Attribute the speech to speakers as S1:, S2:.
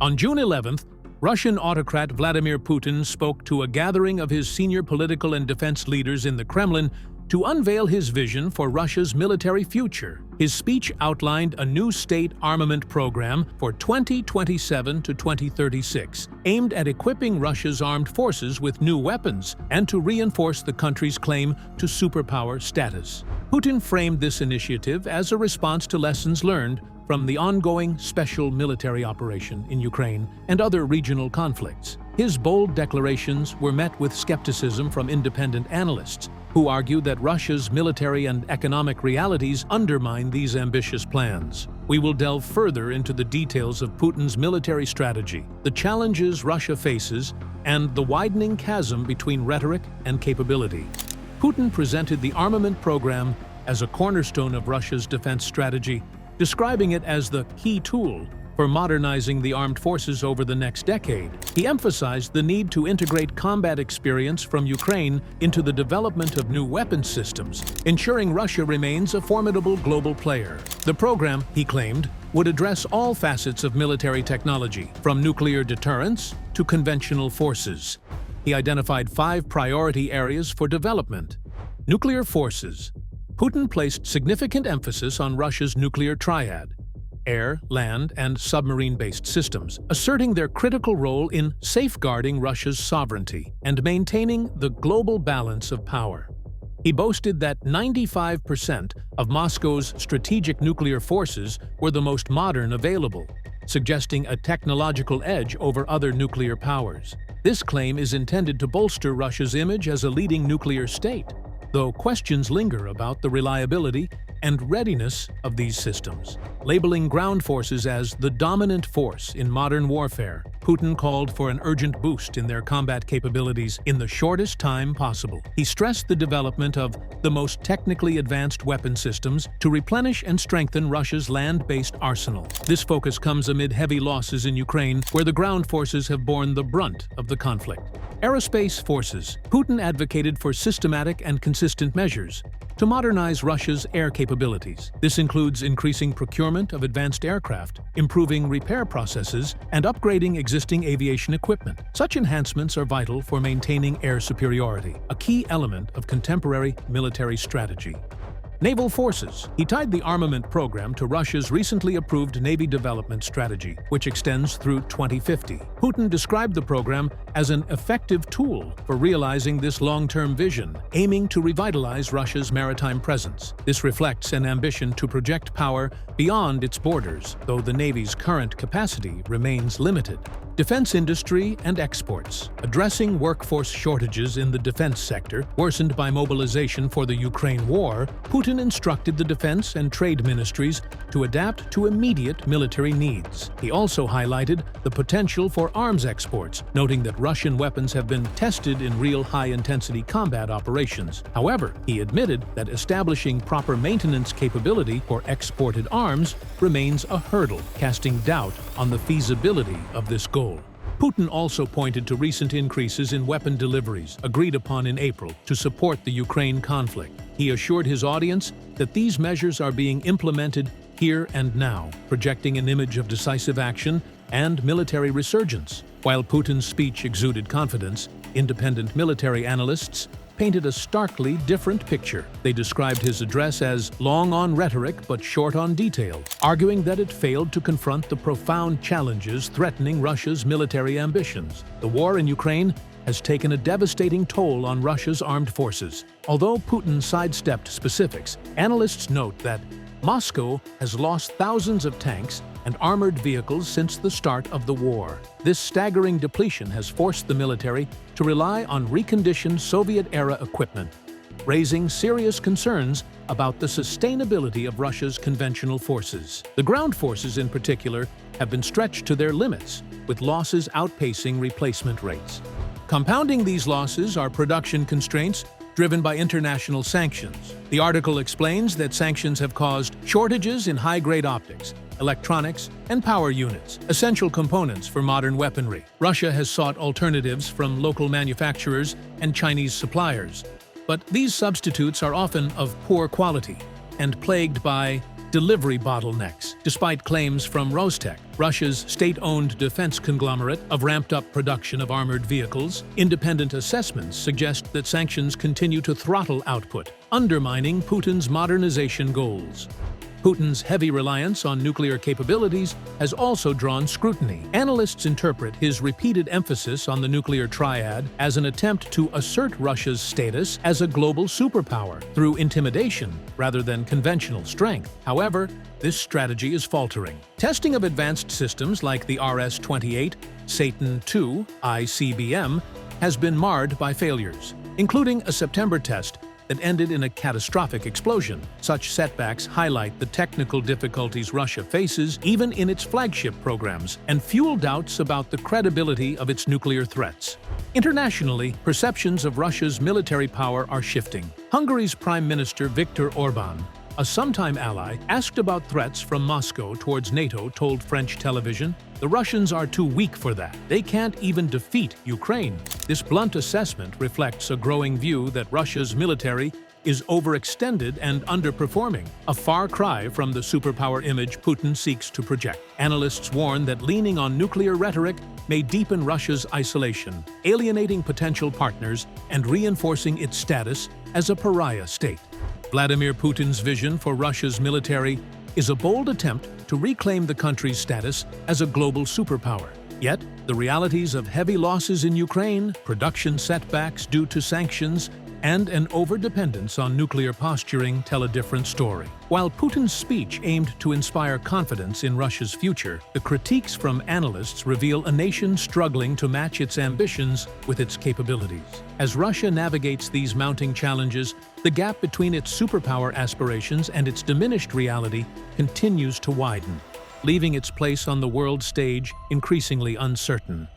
S1: On June 11th, Russian autocrat Vladimir Putin spoke to a gathering of his senior political and defense leaders in the Kremlin to unveil his vision for Russia's military future. His speech outlined a new state armament program for 2027 to 2036, aimed at equipping Russia's armed forces with new weapons and to reinforce the country's claim to superpower status. Putin framed this initiative as a response to lessons learned from the ongoing special military operation in Ukraine and other regional conflicts. His bold declarations were met with skepticism from independent analysts, who argue that Russia's military and economic realities undermine these ambitious plans. We will delve further into the details of Putin's military strategy, the challenges Russia faces, and the widening chasm between rhetoric and capability. Putin presented the armament program as a cornerstone of Russia's defense strategy, describing it as the key tool for modernizing the armed forces over the next decade. He emphasized the need to integrate combat experience from Ukraine into the development of new weapons systems, ensuring Russia remains a formidable global player. The program, he claimed, would address all facets of military technology, from nuclear deterrence to conventional forces. He identified 5 priority areas for development. Nuclear forces. Putin placed significant emphasis on Russia's nuclear triad: air, land, and submarine-based systems, asserting their critical role in safeguarding Russia's sovereignty and maintaining the global balance of power. He boasted that 95% of Moscow's strategic nuclear forces were the most modern available, suggesting a technological edge over other nuclear powers. This claim is intended to bolster Russia's image as a leading nuclear state, though questions linger about the reliability and readiness of these systems. Labeling ground forces as the dominant force in modern warfare, Putin called for an urgent boost in their combat capabilities in the shortest time possible. He stressed the development of the most technically advanced weapon systems to replenish and strengthen Russia's land-based arsenal. This focus comes amid heavy losses in Ukraine, where the ground forces have borne the brunt of the conflict. Aerospace forces. Putin advocated for systematic and consistent measures to modernize Russia's air capabilities. This includes increasing procurement of advanced aircraft, improving repair processes, and upgrading existing aviation equipment. Such enhancements are vital for maintaining air superiority, a key element of contemporary military strategy. Naval forces. He tied the armament program to Russia's recently approved Navy development strategy, which extends through 2050. Putin described the program as an effective tool for realizing this long-term vision, aiming to revitalize Russia's maritime presence. This reflects an ambition to project power beyond its borders, though the Navy's current capacity remains limited. Defense industry and exports. Addressing workforce shortages in the defense sector, worsened by mobilization for the Ukraine war, Putin instructed the defense and trade ministries to adapt to immediate military needs. He also highlighted the potential for arms exports, noting that Russian weapons have been tested in real high-intensity combat operations. However, he admitted that establishing proper maintenance capability for exported arms remains a hurdle, casting doubt on the feasibility of this goal. Putin also pointed to recent increases in weapon deliveries, agreed upon in April, to support the Ukraine conflict. He assured his audience that these measures are being implemented here and now, projecting an image of decisive action and military resurgence. While Putin's speech exuded confidence, independent military analysts painted a starkly different picture. They described his address as long on rhetoric but short on detail, arguing that it failed to confront the profound challenges threatening Russia's military ambitions. The war in Ukraine has taken a devastating toll on Russia's armed forces. Although Putin sidestepped specifics, analysts note that Moscow has lost thousands of tanks and armored vehicles since the start of the war. This staggering depletion has forced the military to rely on reconditioned Soviet-era equipment, raising serious concerns about the sustainability of Russia's conventional forces. The ground forces, in particular, have been stretched to their limits, with losses outpacing replacement rates. Compounding these losses are production constraints driven by international sanctions. The article explains that sanctions have caused shortages in high-grade optics, electronics, and power units, essential components for modern weaponry. Russia has sought alternatives from local manufacturers and Chinese suppliers, but these substitutes are often of poor quality and plagued by Delivery bottlenecks. Despite claims from Rostec, Russia's state-owned defense conglomerate, of ramped-up production of armored vehicles, independent assessments suggest that sanctions continue to throttle output, undermining Putin's modernization goals. Putin's heavy reliance on nuclear capabilities has also drawn scrutiny. Analysts interpret his repeated emphasis on the nuclear triad as an attempt to assert Russia's status as a global superpower through intimidation rather than conventional strength. However, this strategy is faltering. Testing of advanced systems like the RS-28, Satan II, ICBM, has been marred by failures, including a September test that ended in a catastrophic explosion. Such setbacks highlight the technical difficulties Russia faces even in its flagship programs and fuel doubts about the credibility of its nuclear threats. Internationally, perceptions of Russia's military power are shifting. Hungary's Prime Minister Viktor Orbán, a sometime ally, asked about threats from Moscow towards NATO, told French television, "The Russians are too weak for that. They can't even defeat Ukraine." This blunt assessment reflects a growing view that Russia's military is overextended and underperforming, a far cry from the superpower image Putin seeks to project. Analysts warn that leaning on nuclear rhetoric may deepen Russia's isolation, alienating potential partners and reinforcing its status as a pariah state. Vladimir Putin's vision for Russia's military is a bold attempt to reclaim the country's status as a global superpower. Yet, the realities of heavy losses in Ukraine, production setbacks due to sanctions, and an overdependence on nuclear posturing tell a different story. While Putin's speech aimed to inspire confidence in Russia's future, the critiques from analysts reveal a nation struggling to match its ambitions with its capabilities. As Russia navigates these mounting challenges, the gap between its superpower aspirations and its diminished reality continues to widen, leaving its place on the world stage increasingly uncertain.